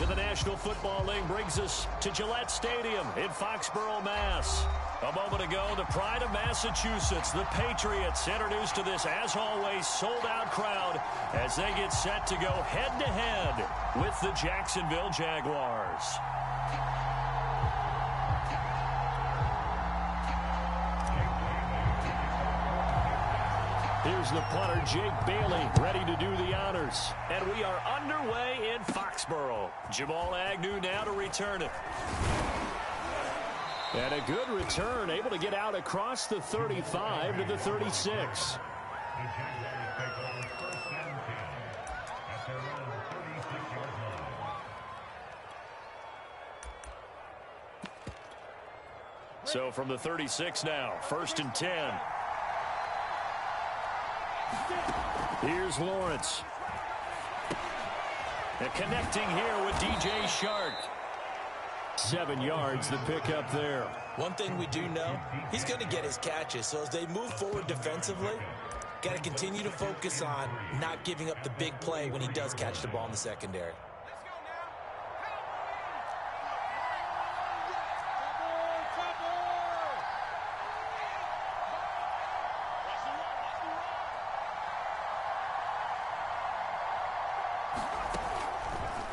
of the National Football League brings us to Gillette Stadium in Foxborough, Mass. A moment ago, the pride of Massachusetts, the Patriots, introduced to this, as always, sold-out crowd as they get set to go head-to-head with the Jacksonville Jaguars. Here's the punter, Jake Bailey, ready to do the honors. And we are underway in Foxborough. Jamal Agnew now to return it. And a good return, able to get out across the 35 to the 36. So from the 36 now, 1st and 10. Here's Lawrence. And connecting here with DJ Shark. 7 yards, the pickup there. One thing we do know, he's going to get his catches. So as they move forward defensively, got to continue to focus on not giving up the big play when he does catch the ball in the secondary.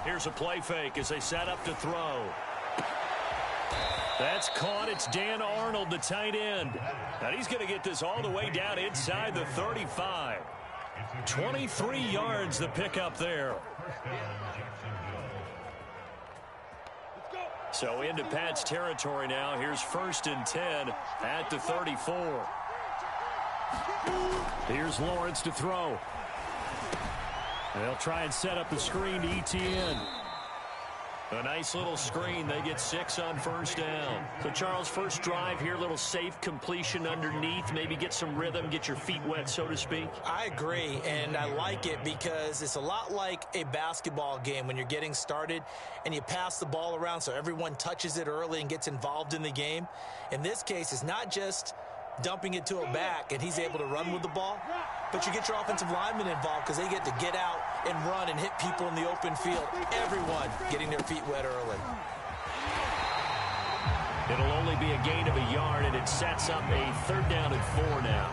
Here's a play fake as they set up to throw. That's caught. It's Dan Arnold, the tight end. And he's going to get this all the way down inside the 35. 23 yards, the pickup there. So into Pat's territory now. Here's 1st and 10 at the 34. Here's Lawrence to throw. They'll try and set up the screen to ETN. A nice little screen. They get 6 on 1st down. So, Charles, first drive here, little safe completion underneath. Maybe get some rhythm, get your feet wet, so to speak. I agree, and I like it because it's a lot like a basketball game when you're getting started and you pass the ball around so everyone touches it early and gets involved in the game. In this case, it's not just dumping it to a back and he's able to run with the ball, but you get your offensive linemen involved because they get to get out and run and hit people in the open field. Everyone getting their feet wet early. It'll only be a gain of a yard, and it sets up a 3rd down and 4 now.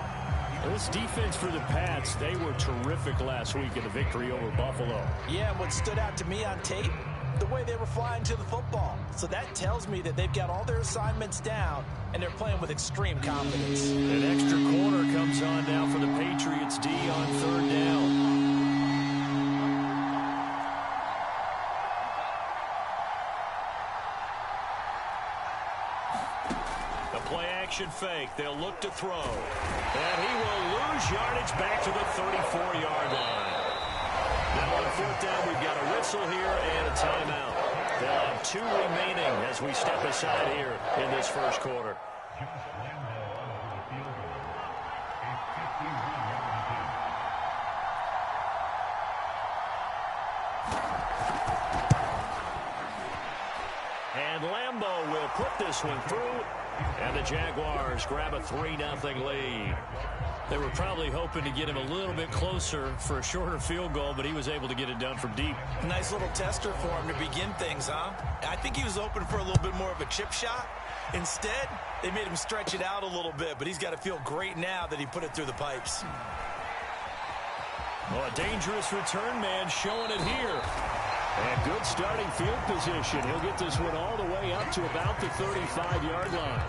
And this defense for the Pats, they were terrific last week in the victory over Buffalo. Yeah, what stood out to me on tape, the way they were flying to the football. So that tells me that they've got all their assignments down and they're playing with extreme confidence. An extra corner comes on now for the Patriots D on 3rd down. The play action fake. They'll look to throw. And he will lose yardage back to the 34-yard line. Now on 4th down, we've got a whistle here and a timeout. They'll have 2 remaining as we step aside here in this 1st quarter. And Lambeau will put this one through. And the Jaguars grab a 3-0 lead. They were probably hoping to get him a little bit closer for a shorter field goal, but he was able to get it done from deep. Nice little tester for him to begin things, huh? I think he was open for a little bit more of a chip shot. Instead, they made him stretch it out a little bit, but he's got to feel great now that he put it through the pipes. Well, a dangerous return man showing it here. And good starting field position. He'll get this one all the way up to about the 35-yard line.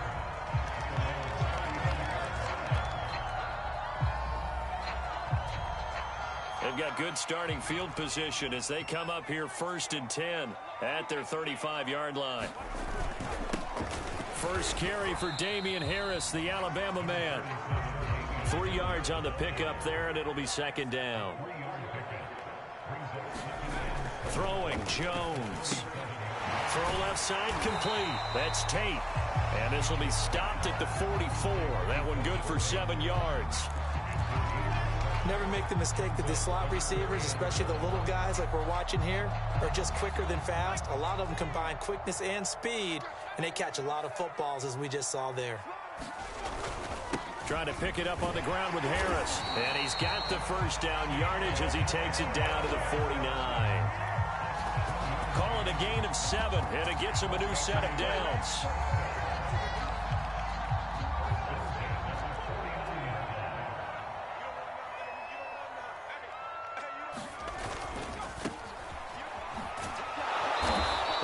They've got good starting field position as they come up here 1st and 10 at their 35-yard line. First carry for Damian Harris, the Alabama man. 3 yards on the pickup there, and it'll be 2nd down. Throwing Jones. Throw left side complete. That's Tate. And this will be stopped at the 44. That one good for 7 yards. Never make the mistake that the slot receivers, especially the little guys like we're watching here, are just quicker than fast. A lot of them combine quickness and speed, and they catch a lot of footballs, as we just saw there. Trying to pick it up on the ground with Harris. And he's got the 1st down yardage as he takes it down to the 49. Calling a gain of 7, and it gets him a new set of downs.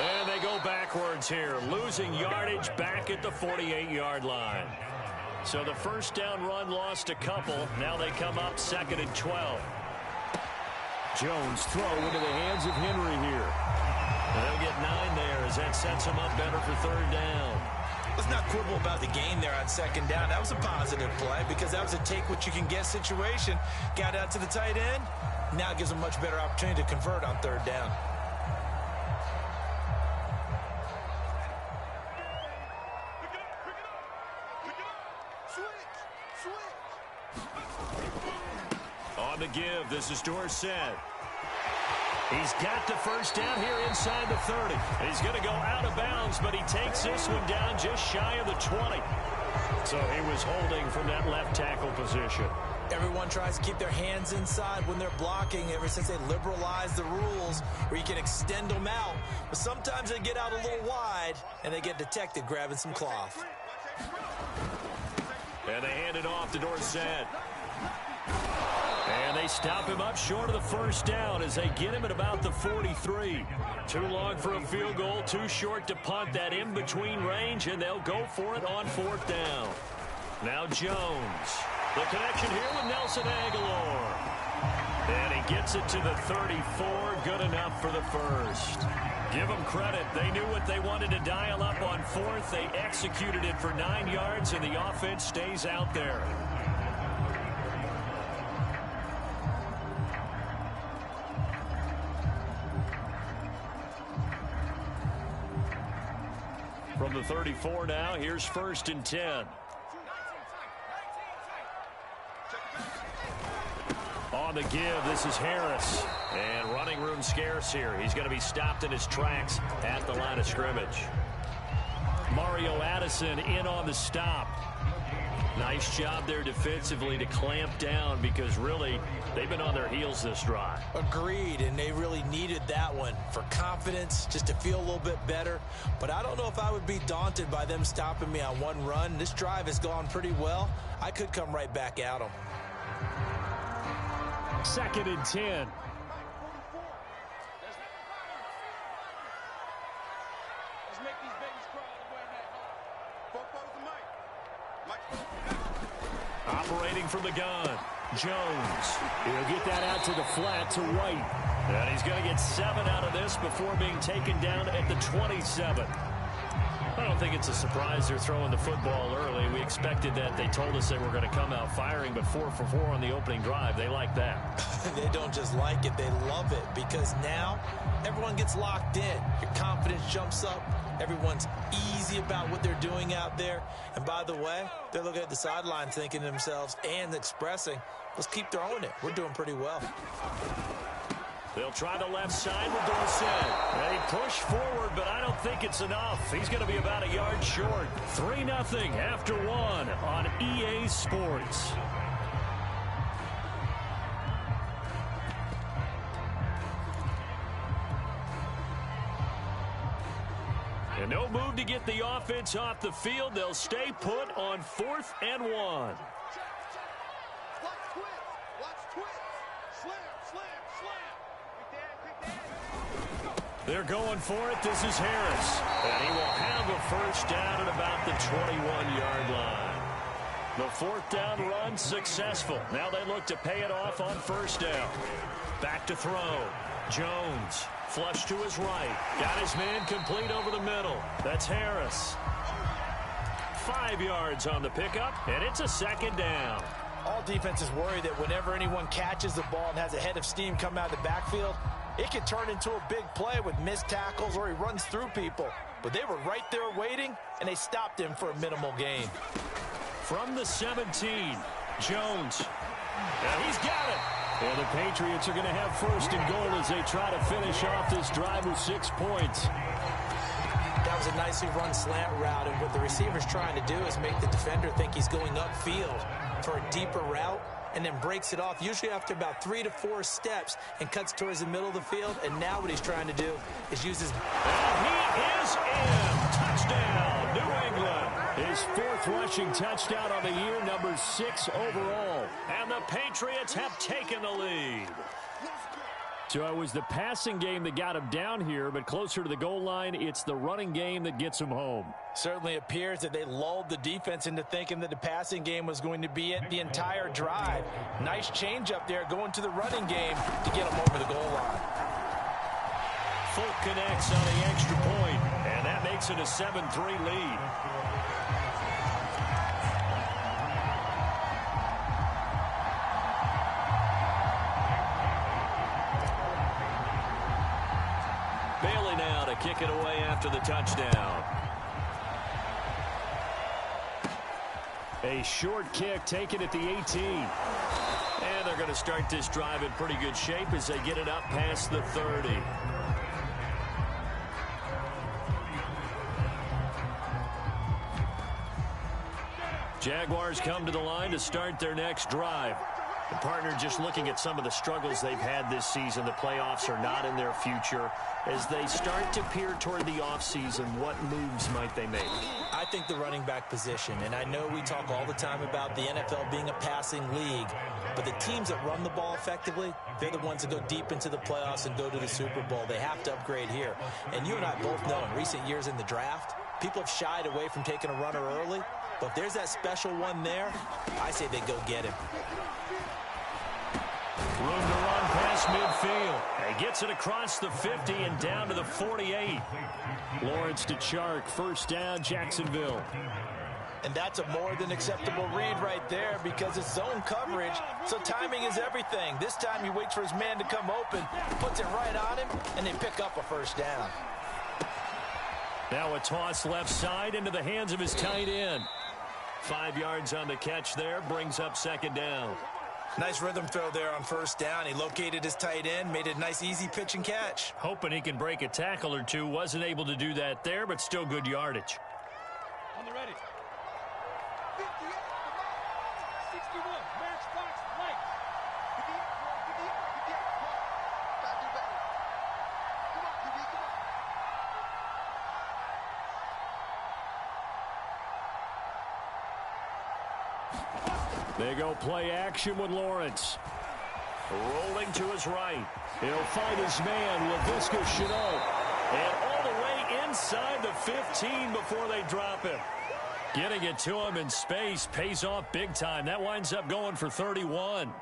And they go backwards here, losing yardage back at the 48-yard line. So the first down run lost a couple. Now they come up 2nd and 12. Jones throw into the hands of Henry here. They'll get 9 there as that sets them up better for 3rd down. Let's not quibble about the gain there on 2nd down. That was a positive play because that was a take-what-you-can-get situation. Got out to the tight end. Now it gives them a much better opportunity to convert on 3rd down. On the give, this is Dorsett. He's got the first down here inside the 30. He's going to go out of bounds, but he takes this one down just shy of the 20. So he was holding from that left tackle position. Everyone tries to keep their hands inside when they're blocking ever since they liberalized the rules where you can extend them out. But sometimes they get out a little wide, and they get detected grabbing some cloth. And they hand it off to Dorsett. And they stop him up short of the first down as they get him at about the 43. Too long for a field goal, too short to punt that in-between range, and they'll go for it on 4th down. Now Jones. The connection here with Nelson Aguilar. And he gets it to the 34, good enough for the first. Give them credit. They knew what they wanted to dial up on 4th. They executed it for 9 yards, and the offense stays out there. From the 34 now, here's 1st and 10. On the give, this is Harris. And running room scarce here. He's going to be stopped in his tracks at the line of scrimmage. Mario Addison in on the stop. Nice job there defensively to clamp down because really they've been on their heels this drive. Agreed, and they really needed that one for confidence, just to feel a little bit better. But I don't know if I would be daunted by them stopping me on one run. This drive has gone pretty well. I could come right back at them. 2nd and 10. Operating from the gun, Jones. He'll get that out to the flat to White. And he's going to get 7 out of this before being taken down at the 27. I don't think it's a surprise they're throwing the football early. We expected that. They told us they were going to come out firing, but 4 for 4 on the opening drive. They like that. They don't just like it, they love it, because now everyone gets locked in. Your confidence jumps up. Everyone's easy about what they're doing out there. And by the way, they're looking at the sideline thinking to themselves and expressing, let's keep throwing it. We're doing pretty well. They'll try the left side with Dorsett. They push forward, but I don't think it's enough. He's going to be about a yard short. 3-0 after 1 on EA Sports. And no move to get the offense off the field. They'll stay put on 4th and 1. They're going for it. This is Harris. And he will have a first down at about the 21-yard line. The 4th down run successful. Now they look to pay it off on 1st down. Back to throw. Jones. Flush to his right. Got his man complete over the middle. That's Harris. 5 yards on the pickup, and it's a 2nd down. All defenses worry that whenever anyone catches the ball and has a head of steam come out of the backfield, it can turn into a big play with missed tackles or he runs through people. But they were right there waiting, and they stopped him for a minimal gain. From the 17, Jones. And he's got it. And the Patriots are going to have 1st and goal as they try to finish off this drive with 6 points. That was a nicely run slant route, and what the receiver's trying to do is make the defender think he's going upfield for a deeper route. and then breaks it off, usually after about 3 to 4 steps, and cuts towards the middle of the field. And now what he's trying to do is use his... And he is in. Touchdown, New England. His 4th rushing touchdown on the year, number 6 overall. And the Patriots have taken the lead. So it was the passing game that got him down here, but closer to the goal line, it's the running game that gets him home. Certainly appears that they lulled the defense into thinking that the passing game was going to be it the entire drive. Nice change up there going to the running game to get him over the goal line. Folk connects on the extra point, and that makes it a 7-3 lead. Bailey now to kick it away after the touchdown. A short kick taken at the 18. And they're going to start this drive in pretty good shape as they get it up past the 30. Jaguars come to the line to start their next drive. The partner just looking at some of the struggles they've had this season. The playoffs are not in their future. As they start to peer toward the offseason, what moves might they make? I think the running back position, and I know we talk all the time about the NFL being a passing league, but the teams that run the ball effectively, they're the ones that go deep into the playoffs and go to the Super Bowl. They have to upgrade here. And you and I both know in recent years in the draft, people have shied away from taking a runner early, but if there's that special one there, I say they go get him. Room to run past midfield. He gets it across the 50 and down to the 48. Lawrence to Chark. First down, Jacksonville. And that's a more than acceptable read right there because it's zone coverage, so timing is everything. This time he waits for his man to come open, puts it right on him, and they pick up a first down. Now a toss left side into the hands of his tight end. 5 yards on the catch there, brings up second down. Nice rhythm throw there on first down. He located his tight end, made a nice easy pitch and catch. Hoping he can break a tackle or two. Wasn't able to do that there, but still good yardage. On the ready. 58, 61, matchbox, light. They go play action with Lawrence. Rolling to his right. He'll find his man, Laviska Shenault. And all the way inside the 15 before they drop him. Getting it to him in space pays off big time. That winds up going for 31.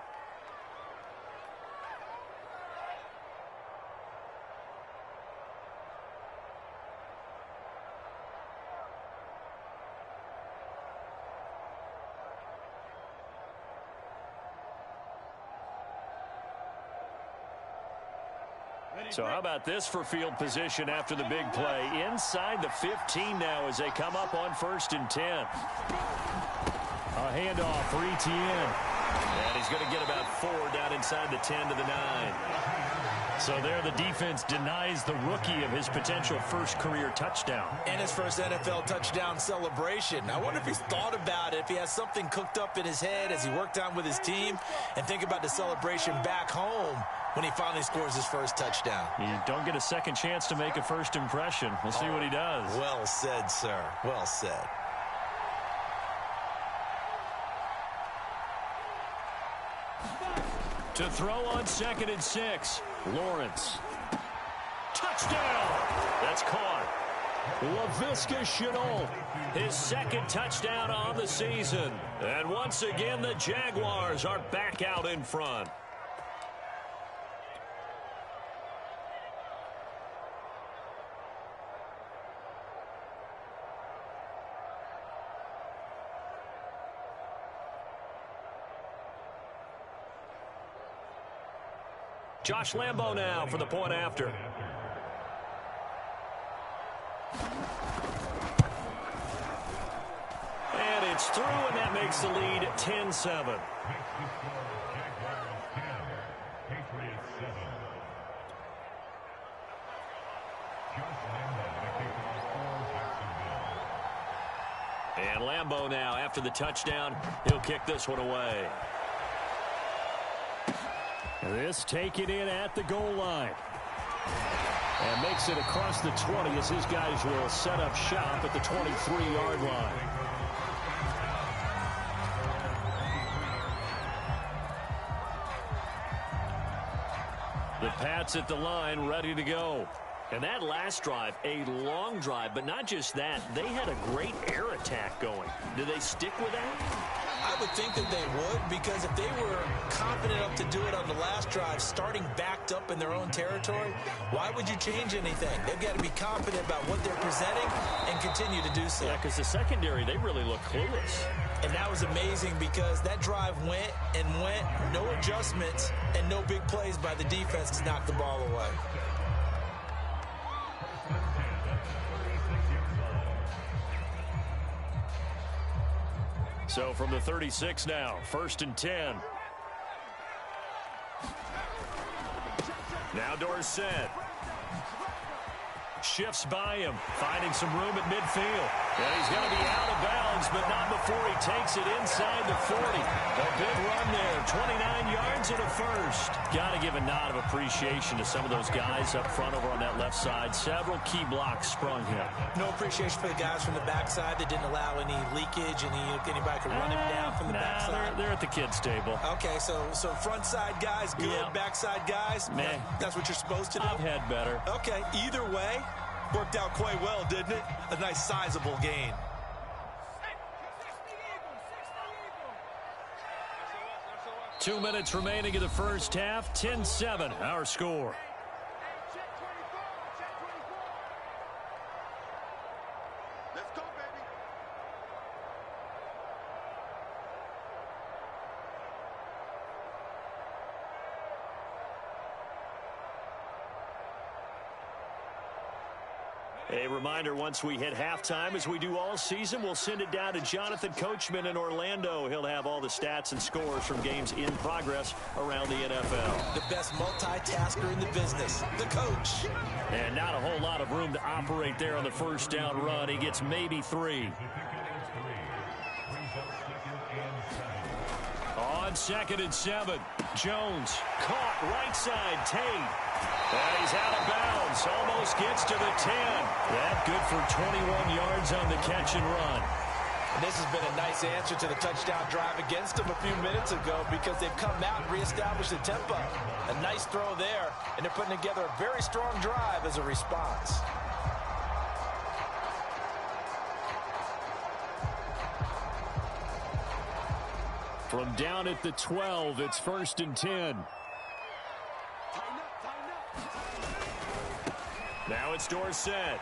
So how about this for field position after the big play? Inside the 15 now as they come up on 1st and 10. A handoff for Etienne. And he's going to get about 4 down inside the 10 to the 9. So there the defense denies the rookie of his potential first career touchdown. And his first NFL touchdown celebration. I wonder if he's thought about it, if he has something cooked up in his head as he worked on with his team, and think about the celebration back home when he finally scores his first touchdown. You don't get a second chance to make a first impression. We'll see what he does. Well said, sir. Well said. To throw on 2nd and 6. Lawrence. Touchdown! That's caught. Laviska Shenault. His 2nd touchdown on the season. And once again, the Jaguars are back out in front. Josh Lambo now for the point after. And it's through, and that makes the lead 10-7. And Lambo now, after the touchdown, he'll kick this one away. This taken in at the goal line. And makes it across the 20 as his guys will set up shop at the 23-yard line. The Pats at the line, ready to go. And that last drive, a long drive, but not just that. They had a great air attack going. Do they stick with that? I would think that they would, because if they were confident enough to do it on the last drive, starting backed up in their own territory, why would you change anything? They've got to be confident about what they're presenting and continue to do so. Yeah, because the secondary, they really look clueless. And that was amazing because that drive went and went, no adjustments, and no big plays by the defense to knock the ball away. So from the 36 now, 1st and 10. Now Dorsett. Shifts by him, finding some room at midfield. And he's going to be out of bounds, but not before he takes it inside the 40. A big run there, 29 yards and a first. Got to give a nod of appreciation to some of those guys up front over on that left side. Several key blocks sprung him. No appreciation for the guys from the backside that didn't allow any leakage, anybody could run him down from the backside. They're at the kids' table. Okay, so front side guys good, Yeah. Backside guys, man, that's what you're supposed to do? I've had better. Okay, either way, worked out quite well, didn't it? A nice sizable gain. Two minutes remaining in the first half. 10-7, our score. Let's go, baby. A reminder, once we hit halftime, as we do all season, we'll send it down to Jonathan Coachman in Orlando. He'll have all the stats and scores from games in progress around the NFL. The best multitasker in the business, the coach. And not a whole lot of room to operate there on the first down run. He gets maybe 3. On 2nd and 7, Jones caught right side, Tate. And he's out of bounds, almost gets to the 10. That good for 21 yards on the catch and run. And this has been a nice answer to the touchdown drive against them a few minutes ago because they've come out and reestablished the tempo. A nice throw there, and they're putting together a very strong drive as a response. From down at the 12, it's 1st and 10. Now it's Dorsett.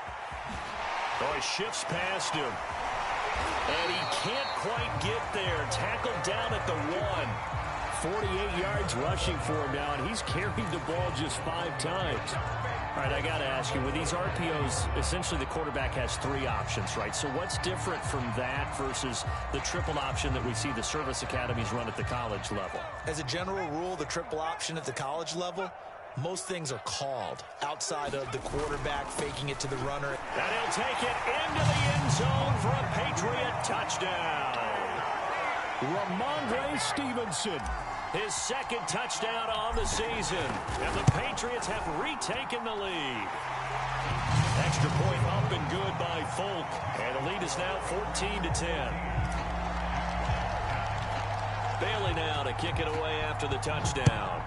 Oh, he shifts past him. And he can't quite get there. Tackled down at the 1. 48 yards rushing for him now, and he's carried the ball just 5 times. All right, I got to ask you, with these RPOs, essentially the quarterback has 3 options, right? So what's different from that versus the triple option that we see the service academies run at the college level? As a general rule, the triple option at the college level, most things are called outside of the quarterback faking it to the runner. And he'll take it into the end zone for a Patriot touchdown. Ramondre Stevenson. His 2nd touchdown on the season. And the Patriots have retaken the lead. Extra point up and good by Folk. And the lead is now 14-10. Bailey now to kick it away after the touchdown.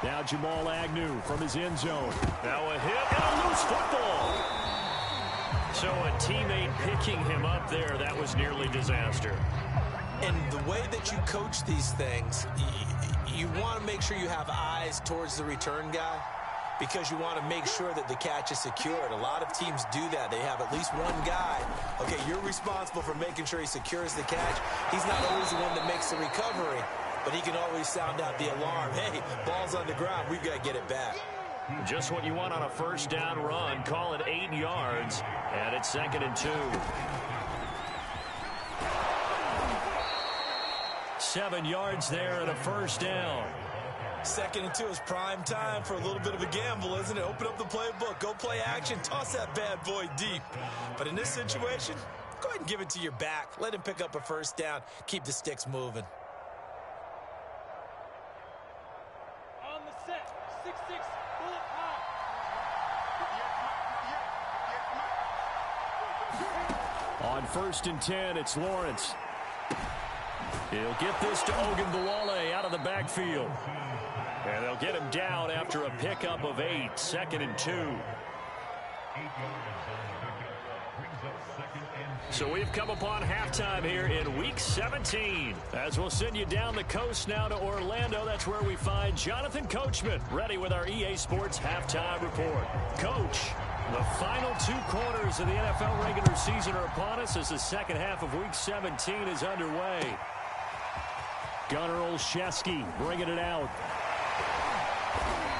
Now Jamal Agnew from his end zone. Now a hit and a loose football. So a teammate picking him up there, that was nearly disaster. And the way that you coach these things, you want to make sure you have eyes towards the return guy because you want to make sure that the catch is secured. A lot of teams do that. They have at least one guy. Okay, you're responsible for making sure he secures the catch. He's not always the one that makes the recovery, but he can always sound out the alarm. Hey, ball's on the ground. We've got to get it back. Just what you want on a first down run. Call it 8 yards, and it's 2nd and 2. 7 yards there and a first down. 2nd and 2 is prime time for a little bit of a gamble, isn't it? Open up the playbook, go play action, toss that bad boy deep. But in this situation, go ahead and give it to your back. Let him pick up a first down. Keep the sticks moving. On the set, 6-6, bullet high. On 1st and 10, it's Lawrence. He'll get this to Ogunbowale out of the backfield. And they'll get him down after a pickup of 8, 2nd and 2. So we've come upon halftime here in Week 17. As we'll send you down the coast now to Orlando, that's where we find Jonathan Coachman ready with our EA Sports Halftime Report. Coach, the final 2 quarters of the NFL regular season are upon us as the second half of Week 17 is underway. Gunnar Olszewski bringing it out.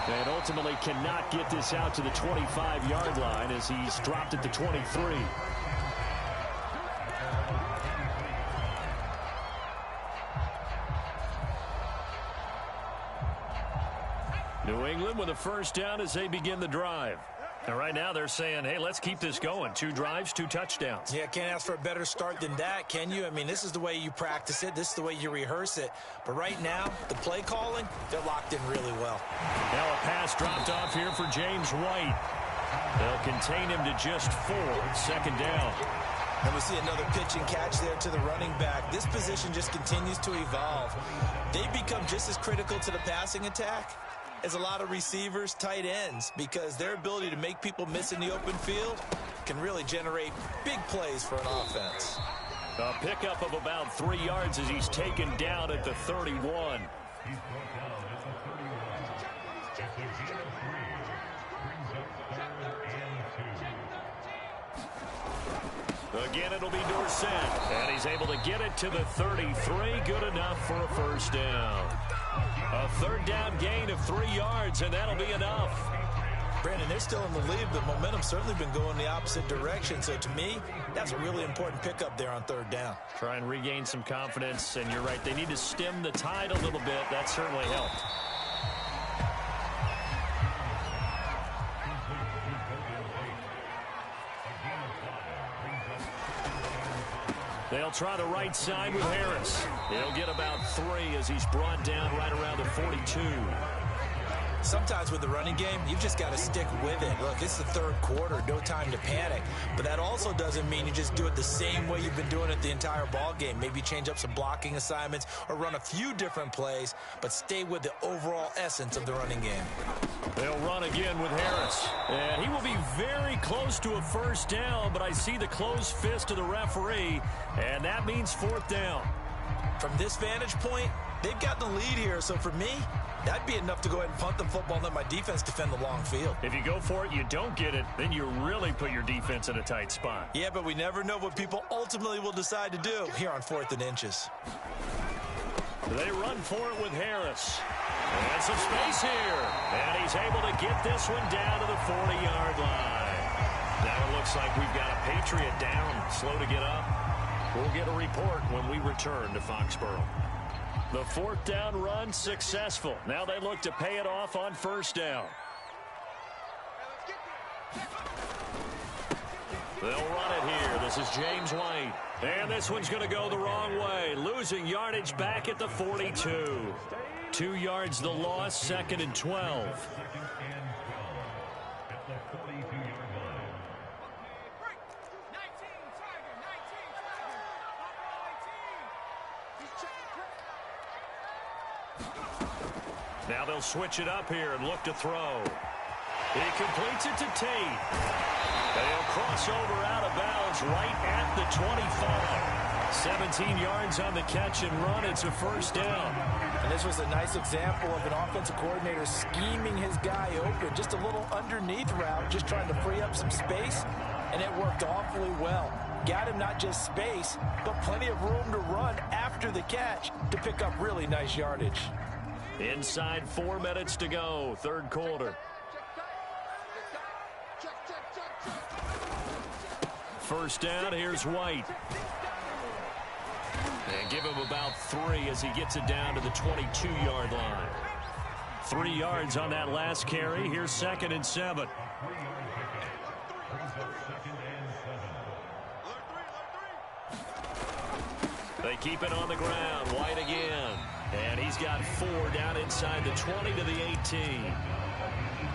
And ultimately cannot get this out to the 25-yard line as he's dropped at the 23. New England with a first down as they begin the drive. And right now they're saying, hey, let's keep this going. 2 drives, 2 touchdowns. Yeah, can't ask for a better start than that, can you? I mean, this is the way you practice it. This is the way you rehearse it. But right now, the play calling, they're locked in really well. Now a pass dropped off here for James White. They'll contain him to just 4, 2nd down. And we see another pitch and catch there to the running back. This position just continues to evolve. They become just as critical to the passing attack as a lot of receivers, tight ends, because their ability to make people miss in the open field can really generate big plays for an offense. A pickup of about 3 yards as he's taken down at the 31. Again, it'll be Dorsett, and he's able to get it to the 33. Good enough for a first down. A 3rd down gain of 3 yards, and that'll be enough. Brandon, they're still in the lead, but momentum's certainly been going the opposite direction. So to me, that's a really important pickup there on 3rd down. Try and regain some confidence, and you're right. They need to stem the tide a little bit. That certainly helped. They'll try the right side with Harris. He'll get about 3 as he's brought down right around the 42. Sometimes with the running game, you've just got to stick with it. Look, it's the 3rd quarter, no time to panic. But that also doesn't mean you just do it the same way you've been doing it the entire ball game. Maybe change up some blocking assignments or run a few different plays, but stay with the overall essence of the running game. They'll run again with Harris. And he will be very close to a first down, but I see the closed fist of the referee, and that means 4th down. From this vantage point, they've got the lead here, so for me, that'd be enough to go ahead and punt the football and let my defense defend the long field. If you go for it, you don't get it, then you really put your defense in a tight spot. Yeah, but we never know what people ultimately will decide to do here on 4th and inches. They run for it with Harris. And some space here. And he's able to get this one down to the 40-yard line. Now it looks like we've got a Patriot down, slow to get up. We'll get a report when we return to Foxborough. The 4th down run successful. Now they look to pay it off on 1st down. They'll run it here. This is James White. And this one's going to go the wrong way. Losing yardage back at the 42. 2 yards the loss, 2nd and 12. Now they'll switch it up here and look to throw. He completes it to Tate. They'll cross over out of bounds right at the 25. 17 yards on the catch and run. It's a first down. And this was a nice example of an offensive coordinator scheming his guy open. Just a little underneath route, just trying to free up some space, and it worked awfully well. Got him not just space, but plenty of room to run after the catch to pick up really nice yardage. Inside 4 minutes to go, 3rd quarter. First down, here's White. And give him about 3 as he gets it down to the 22-yard line. 3 yards on that last carry. Here's 2nd and 7. They keep it on the ground. White again. And he's got 4 down inside the 20 to the 18.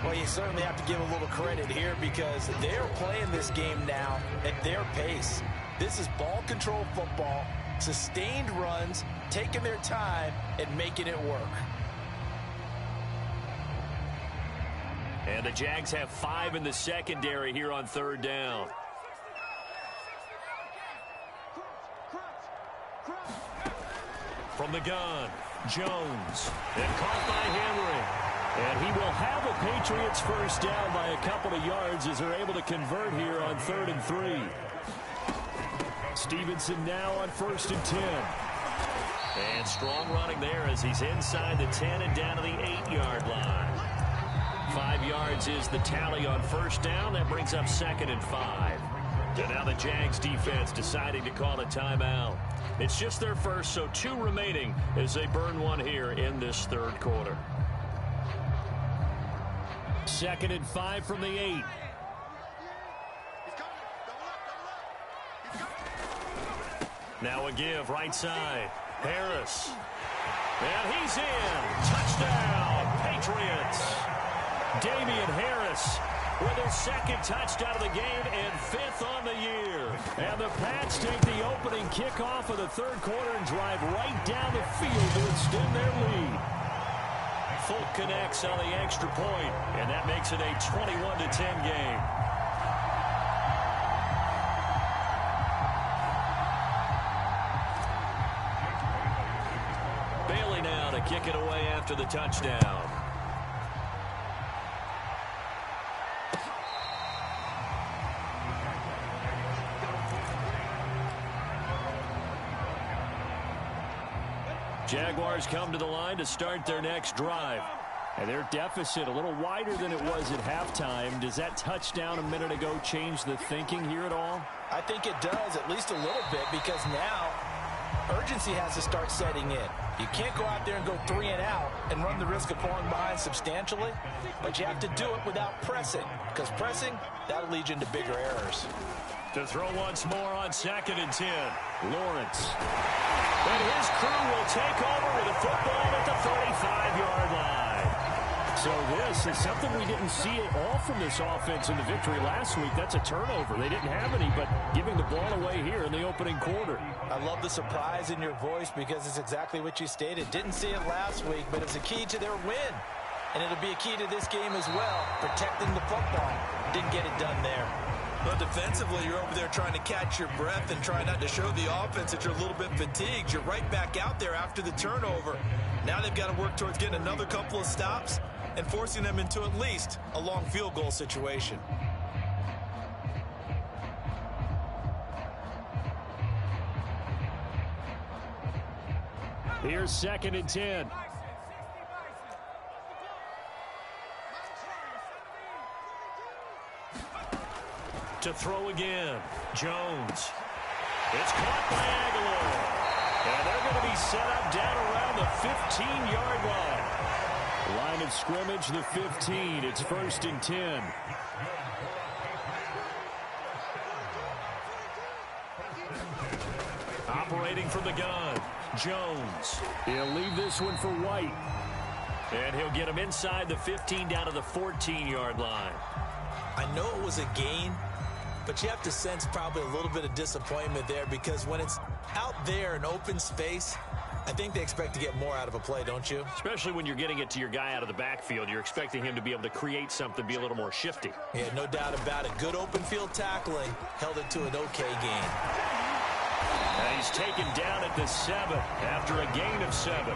Well, you certainly have to give a little credit here because they're playing this game now at their pace. This is ball control football, sustained runs, taking their time and making it work. And the Jags have 5 in the secondary here on 3rd down. From the gun, Jones. And caught by Henry. And he will have a Patriots first down by a couple of yards as they're able to convert here on 3rd and 3. Stevenson now on 1st and 10. And strong running there as he's inside the 10 and down to the 8-yard line. 5 yards is the tally on first down. That brings up 2nd and 5. And now the Jags defense deciding to call a timeout. It's just their first, so 2 remaining as they burn one here in this 3rd quarter. 2nd and 5 from the 8. Now a give right side. Harris. And he's in. Touchdown, Patriots. Damian Harris with his 2nd touchdown of the game and 5th on the year. And the Pats take the opening kickoff of the 3rd quarter and drive right down the field to extend their lead. Folk connects on the extra point, and that makes it a 21-10 game. Bailey now to kick it away after the touchdown. Jaguars come to the line to start their next drive. And their deficit a little wider than it was at halftime. Does that touchdown a minute ago change the thinking here at all? I think it does, at least a little bit, because now urgency has to start setting in. You can't go out there and go 3 and out and run the risk of falling behind substantially, but you have to do it without pressing, because pressing, that'll lead you into bigger errors. To throw once more on 2nd and 10. Lawrence. And his crew will take over with a football at the 35-yard line. So this is something we didn't see at all from this offense in the victory last week. That's a turnover. They didn't have any, but giving the ball away here in the opening quarter. I love the surprise in your voice because it's exactly what you stated. Didn't see it last week, but it's a key to their win. And it'll be a key to this game as well, protecting the football. Didn't get it done there. Well, defensively, you're over there trying to catch your breath and try not to show the offense that you're a little bit fatigued. You're right back out there after the turnover. Now they've got to work towards getting another couple of stops and forcing them into at least a long field goal situation. Here's 2nd and 10. To throw again, Jones. It's caught by Aguilar. And they're going to be set up down around the 15-yard line. Line of scrimmage, the 15. It's 1st and 10. Operating from the gun, Jones. He'll leave this one for White. And he'll get him inside the 15 down to the 14-yard line. I know it was a gain, but you have to sense probably a little bit of disappointment there because when it's out there in open space, I think they expect to get more out of a play, don't you? Especially when you're getting it to your guy out of the backfield. You're expecting him to be able to create something, be a little more shifty. Yeah, no doubt about it. Good open field tackling held it to an okay gain. And he's taken down at the 7 after a gain of 7.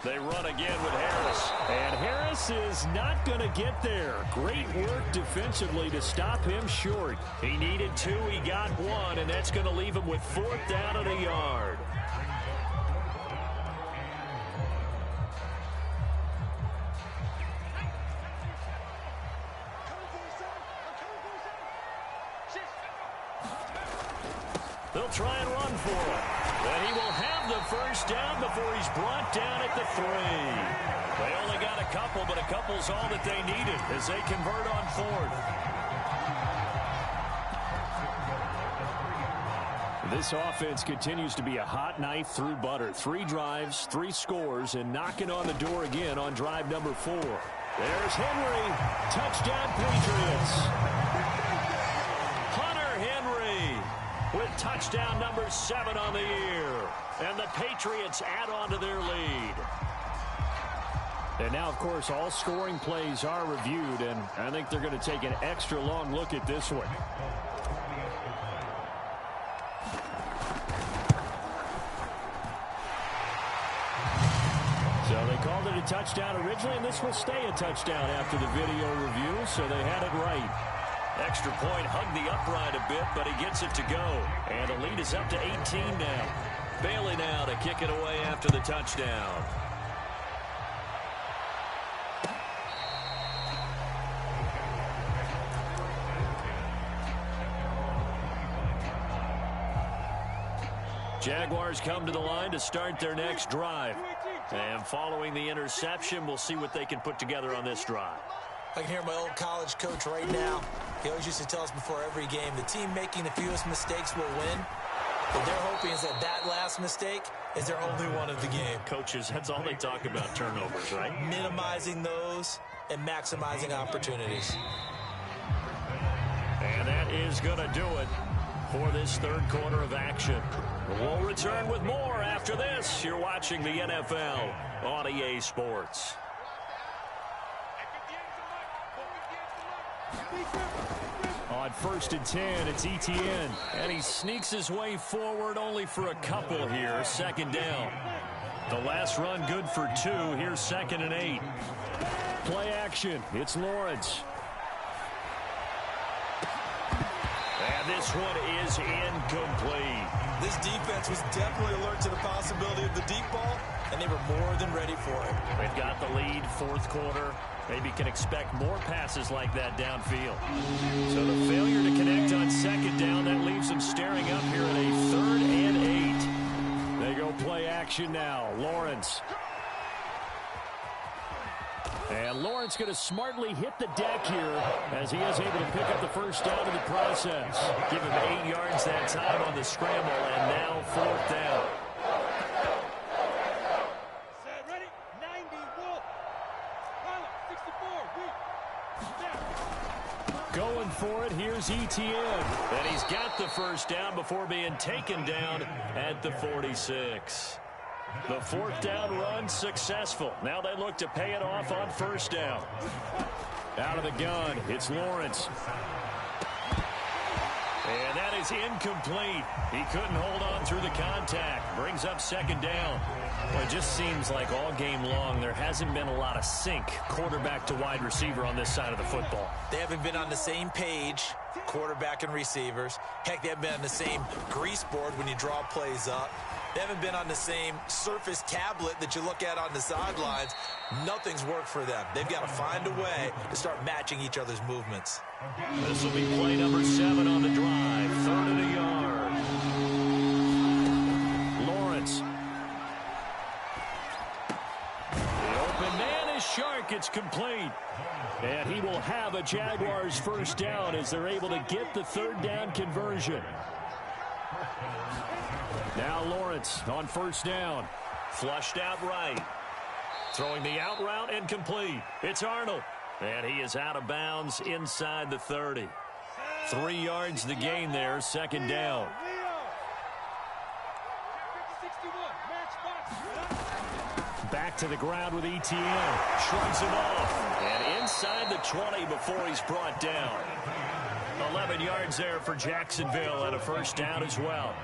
They run again with Harris. And Harris is not going to get there. Great work defensively to stop him short. He needed 2, he got 1, and that's going to leave him with 4th down and a yard. They'll try and run for him. And he will have the first down before he's brought down at the 3. They only got a couple, but a couple's all that they needed as they convert on 4th. This offense continues to be a hot knife through butter. 3 drives, 3 scores, and knocking on the door again on drive number 4. There's Henry. Touchdown, Patriots. Hunter Henry with touchdown number 7 on the year. And the Patriots add on to their lead. And now, of course, all scoring plays are reviewed, and I think they're going to take an extra long look at this one. So they called it a touchdown originally, and this will stay a touchdown after the video review, so they had it right. Extra point, hugged the upright a bit, but he gets it to go. And the lead is up to 18 now. Bailey now to kick it away after the touchdown. Jaguars come to the line to start their next drive. And following the interception, we'll see what they can put together on this drive. I can hear my old college coach right now. He always used to tell us before every game, the team making the fewest mistakes will win. What they're hoping is that last mistake is their only one of the game. Coaches, that's all they talk about, turnovers, right? Minimizing those and maximizing opportunities. And that is going to do it for this third quarter of action. We'll return with more after this. You're watching the NFL on EA Sports. On 1st and 10, it's Etienne. And he sneaks his way forward only for a couple here. 2nd down. The last run good for 2. Here's 2nd and 8. Play action. It's Lawrence. And this one is incomplete. This defense was definitely alert to the possibility of the deep ball, and they were more than ready for it. They've got the lead, 4th quarter. Maybe can expect more passes like that downfield. So the failure to connect on 2nd down, that leaves them staring up here at a 3rd and 8. They go play action now. Lawrence. And Lawrence going to smartly hit the deck here as he is able to pick up the first down in the process. Give him 8 yards that time on the scramble, and now 4th down. Set, ready, 90, Wolf. Pilot, 64, weak. Going for it, here's Etienne. And he's got the first down before being taken down at the 46. The 4th down run successful. Now they look to pay it off on 1st down. Out of the gun, it's Lawrence. And that is incomplete. He couldn't hold on through the contact. Brings up 2nd down. Well, it just seems like all game long there hasn't been a lot of sync quarterback to wide receiver on this side of the football. They haven't been on the same page, quarterback and receivers. Heck, they haven't been on the same grease board when you draw plays up. They haven't been on the same surface tablet that you look at on the sidelines. Nothing's worked for them. They've got to find a way to start matching each other's movements. This will be play number 7 on the drive. 3rd and a yard. Lawrence. The open man is Shark. It's complete. And he will have a Jaguars first down as they're able to get the 3rd down conversion. Now Lawrence on 1st down. Flushed out right. Throwing the out route and complete. It's Arnold. And he is out of bounds inside the 30. 3 yards the gain there, 2nd down. Back to the ground with Etienne. Shrugs him off. And inside the 20 before he's brought down. 11 yards there for Jacksonville and a first down as well.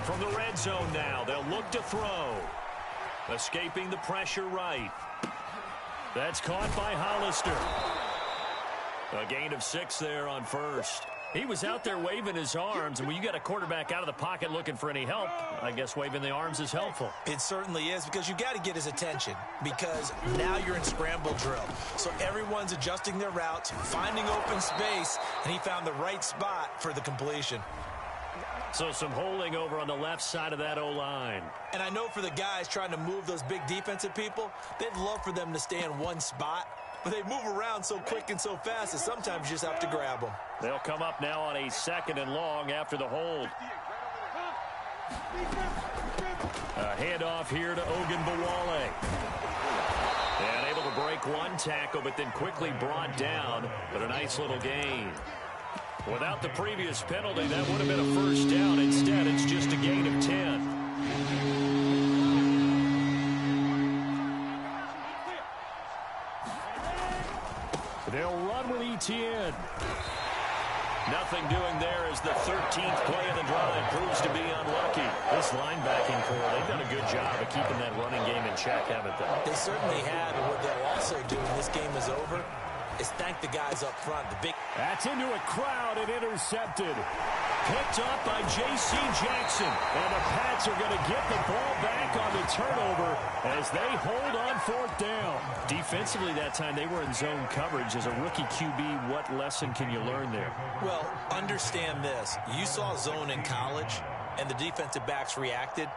From the red zone now, they'll look to throw. Escaping the pressure right. That's caught by Hollister. A gain of 6 there on 1st. He was out there waving his arms, and when you got a quarterback out of the pocket looking for any help, I guess waving the arms is helpful. It certainly is, because you got to get his attention, because now you're in scramble drill. So everyone's adjusting their routes, finding open space, and he found the right spot for the completion. So some holding over on the left side of that O-line. And I know for the guys trying to move those big defensive people, they'd love for them to stay in one spot but they move around so quick and so fast that sometimes you just have to grab them. They'll come up now on a 2nd and long after the hold. A handoff here to Ogunbowale. And able to break one tackle, but then quickly brought down. But a nice little gain. Without the previous penalty, that would have been a first down. Instead, it's just a gain of 10. They'll run with Etienne. Nothing doing there as the 13th play of the drive proves to be unlucky. This linebacking core, they've done a good job of keeping that running game in check, haven't they? They certainly have, and what they'll also do when this game is over is thank the guys up front. That's into a crowd and intercepted. Picked up by J.C. Jackson. And the Pats are going to get the ball back on the turnover as they hold on 4th down. Defensively that time, they were in zone coverage. As a rookie QB, what lesson can you learn there? Well, understand this. You saw zone in college, and the defensive backs reacted,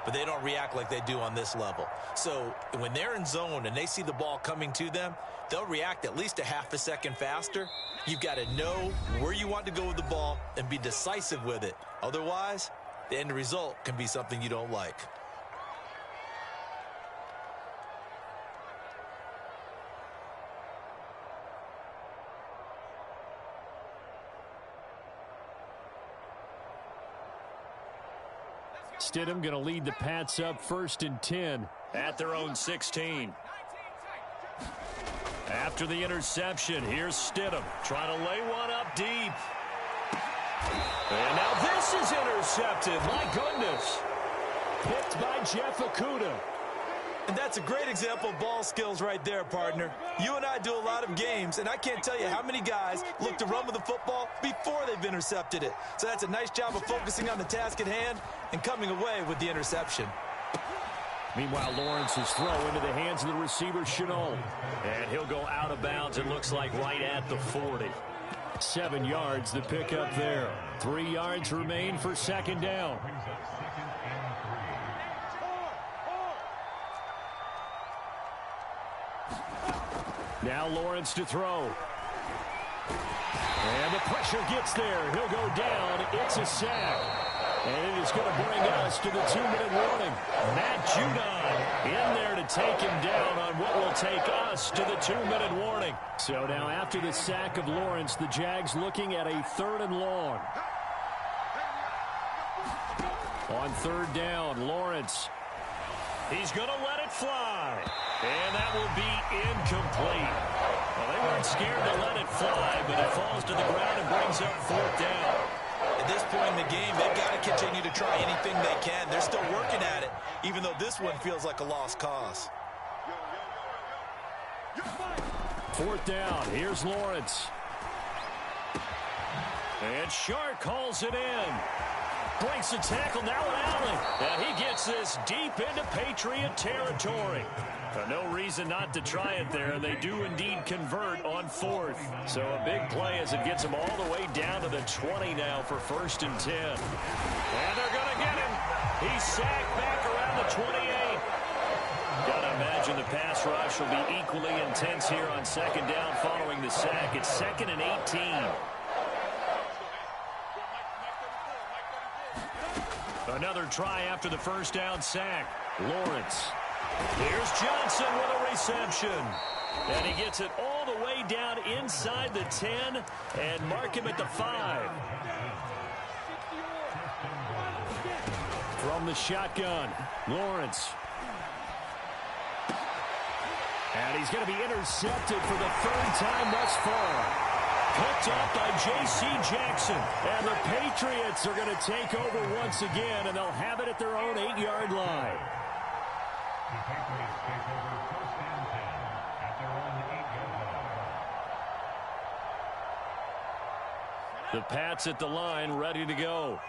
but they don't react like they do on this level. So when they're in zone and they see the ball coming to them, they'll react at least a half a second faster. You've got to know where you want to go with the ball and be decisive with it. Otherwise, the end result can be something you don't like. Stidham going to lead the Pats up 1st and 10 at their own 16. After the interception, here's Stidham trying to lay one up deep. And now this is intercepted. My goodness. Picked by Jeff Okudah. And that's a great example of ball skills right there, partner. You and I do a lot of games, and I can't tell you how many guys look to run with the football before they've intercepted it. So that's a nice job of focusing on the task at hand and coming away with the interception. Meanwhile, Lawrence's throw into the hands of the receiver, Chenault. And he'll go out of bounds, it looks like, right at the 40. 7 yards, the pickup there. 3 yards remain for 2nd down. Now Lawrence to throw. And the pressure gets there. He'll go down. It's a sack. And it is going to bring us to the 2-minute warning. Matt Judon in there to take him down on what will take us to the 2-minute warning. So now after the sack of Lawrence, the Jags looking at a 3rd and long. On 3rd down, Lawrence. He's going to let it fly. And that will be incomplete. Well, they weren't scared to let it fly, but it falls to the ground and brings up 4th down. At this point in the game, they've got to continue to try anything they can. They're still working at it, even though this one feels like a lost cause. 4th down. Here's Lawrence. And Shark calls it in. Breaks the tackle, now an alley. And he gets this deep into Patriot territory. No reason not to try it there. They do indeed convert on 4th. So a big play as it gets them all the way down to the 20 now for 1st and 10. And they're going to get him. He's sacked back around the 28. Got to imagine the pass rush will be equally intense here on 2nd down following the sack. It's 2nd and 18. Another try after the 1st down sack. Lawrence. Here's Johnson with a reception. And he gets it all the way down inside the 10 and mark him at the 5. From the shotgun, Lawrence. And he's going to be intercepted for the 3rd time thus far. Picked up by J.C. Jackson. And the Patriots are going to take over once again, and they'll have it at their own 8-yard line. The Pats at the line, ready to go.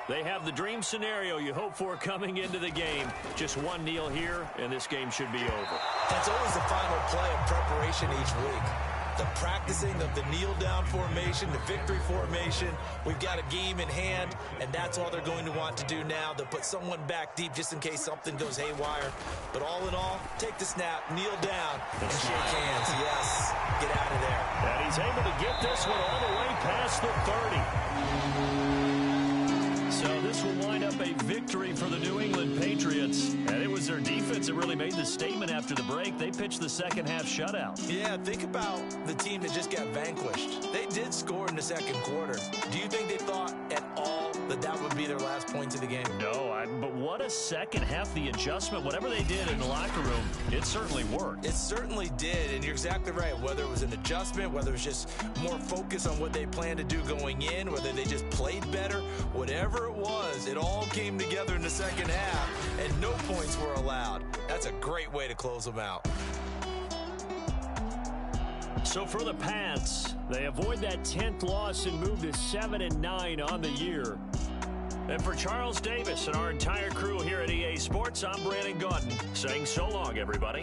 They have the dream scenario you hope for coming into the game. Just one kneel here, and this game should be over. That's always the final play of preparation each week. the practicing of the kneel-down formation, the victory formation. We've got a game in hand, and that's all they're going to want to do now. They'll put someone back deep just in case something goes haywire. But all in all, take the snap, kneel down, and shake hands. Yes, get out of there. And he's able to get this one all the way past the 30. So this will wind up a victory for the New England Patriots. And it was their defense that really made the statement after the break. They pitched the second half shutout. Yeah, think about the team that just got vanquished. They did score in the second quarter. Do you think they thought at all that that would be their last points of the game? No, but what a second half. The adjustment, whatever they did in the locker room, it certainly worked. It certainly did, and you're exactly right. Whether it was an adjustment, whether it was just more focus on what they planned to do going in, whether they just played better, whatever it was, it all came together in the second half, and no points were allowed. That's a great way to close them out. So for the Pats, they avoid that 10th loss and move to 7-9 on the year. And for Charles Davis and our entire crew here at EA Sports, I'm Brandon Gaudin saying so long, everybody.